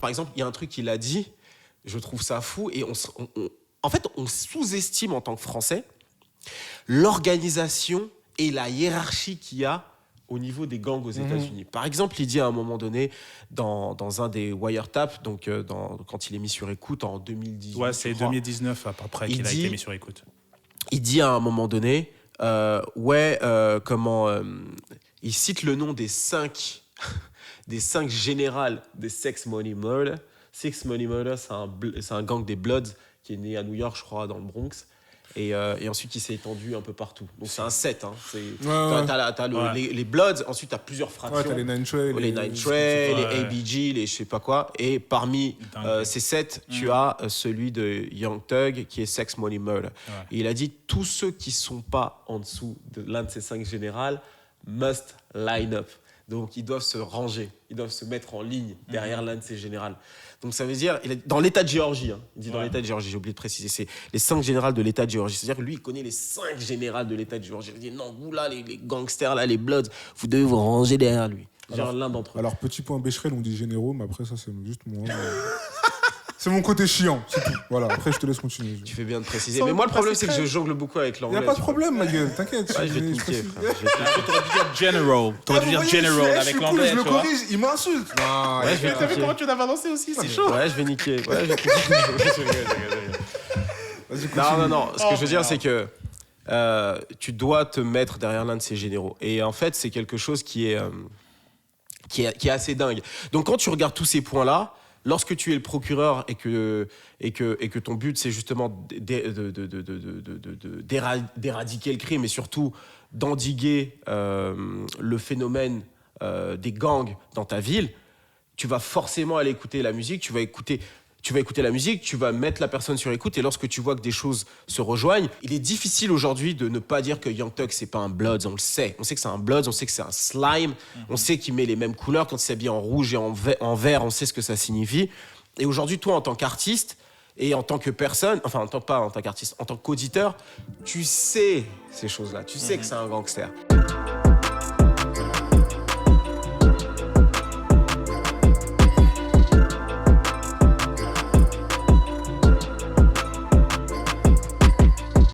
Par exemple, il y a un truc qu'il a dit, je trouve ça fou, et en fait, on sous-estime en tant que Français l'organisation et la hiérarchie qu'il y a au niveau des gangs aux États-Unis. Par exemple, il dit à un moment donné, dans un des wiretaps, donc quand il est mis sur écoute en 2018. Ouais, c'est 2019 à peu près qu'il a été mis sur écoute. Il dit à un moment donné, il cite le nom des 5 générales des Sex Money Murder. Six Money Murder, c'est un gang des Bloods qui est né à New York, je crois, dans le Bronx. Et ensuite, il s'est étendu un peu partout. Donc, c'est un set. Hein. T'as les Bloods, ensuite, t'as plusieurs fractions. Ouais, t'as les Nine Trails. Les Nine Trails, les ABG, les je sais pas quoi. Et parmi ces 7, tu as celui de Young Thug, qui est Sex Money Murder. Ouais. Et il a dit, tous ceux qui sont pas en dessous de l'un de ces 5 générales must line up. Donc, ils doivent se ranger. Ils doivent se mettre en ligne derrière l'un de ces générales. Donc, ça veut dire, dans l'État de Géorgie, hein, il dit dans l'État de Géorgie, j'ai oublié de préciser, c'est les 5 générales de l'État de Géorgie. C'est-à-dire que lui, il connaît les 5 générales de l'État de Géorgie. Il dit, non, vous là, les gangsters, là, les Bloods, vous devez vous ranger derrière lui. Genre l'un d'entre eux. Alors, petit point Becherel, on dit généraux, mais après, ça, c'est juste moi. C'est mon côté chiant, c'est tout. Voilà, après, je te laisse continuer. Tu fais bien de préciser. Mais moi, le problème, c'est que je jongle beaucoup avec l'anglais. Il n'y a pas de problème, ma gueule, t'inquiète. Ouais, je vais te niquer, frère. T'aurais dû dire general. T'aurais dû dire general avec l'anglais. Je le corrige, il m'insulte. Non, ouais, t'as vu comment tu l'as balancé aussi, c'est chaud. Ouais, je vais niquer. Ouais, je vais Non. Ce que je veux dire, c'est que tu dois te mettre derrière l'un de ces généraux. Et en fait, c'est quelque chose qui est assez dingue. Donc, quand tu regardes tous ces points-là, lorsque tu es le procureur et que ton but, c'est justement d'éradiquer le crime et surtout d'endiguer le phénomène des gangs dans ta ville, tu vas forcément aller écouter la musique, tu vas écouter la musique, tu vas mettre la personne sur écoute et lorsque tu vois que des choses se rejoignent, il est difficile aujourd'hui de ne pas dire que Young Thug, c'est pas un Bloods, on le sait. On sait que c'est un Bloods, on sait que c'est un slime, on sait qu'il met les mêmes couleurs, quand il s'habille en rouge et en vert, on sait ce que ça signifie. Et aujourd'hui, toi, en tant qu'artiste et en tant que personne, enfin, pas en tant qu'artiste, en tant qu'auditeur, tu sais ces choses-là, tu sais que c'est un gangster.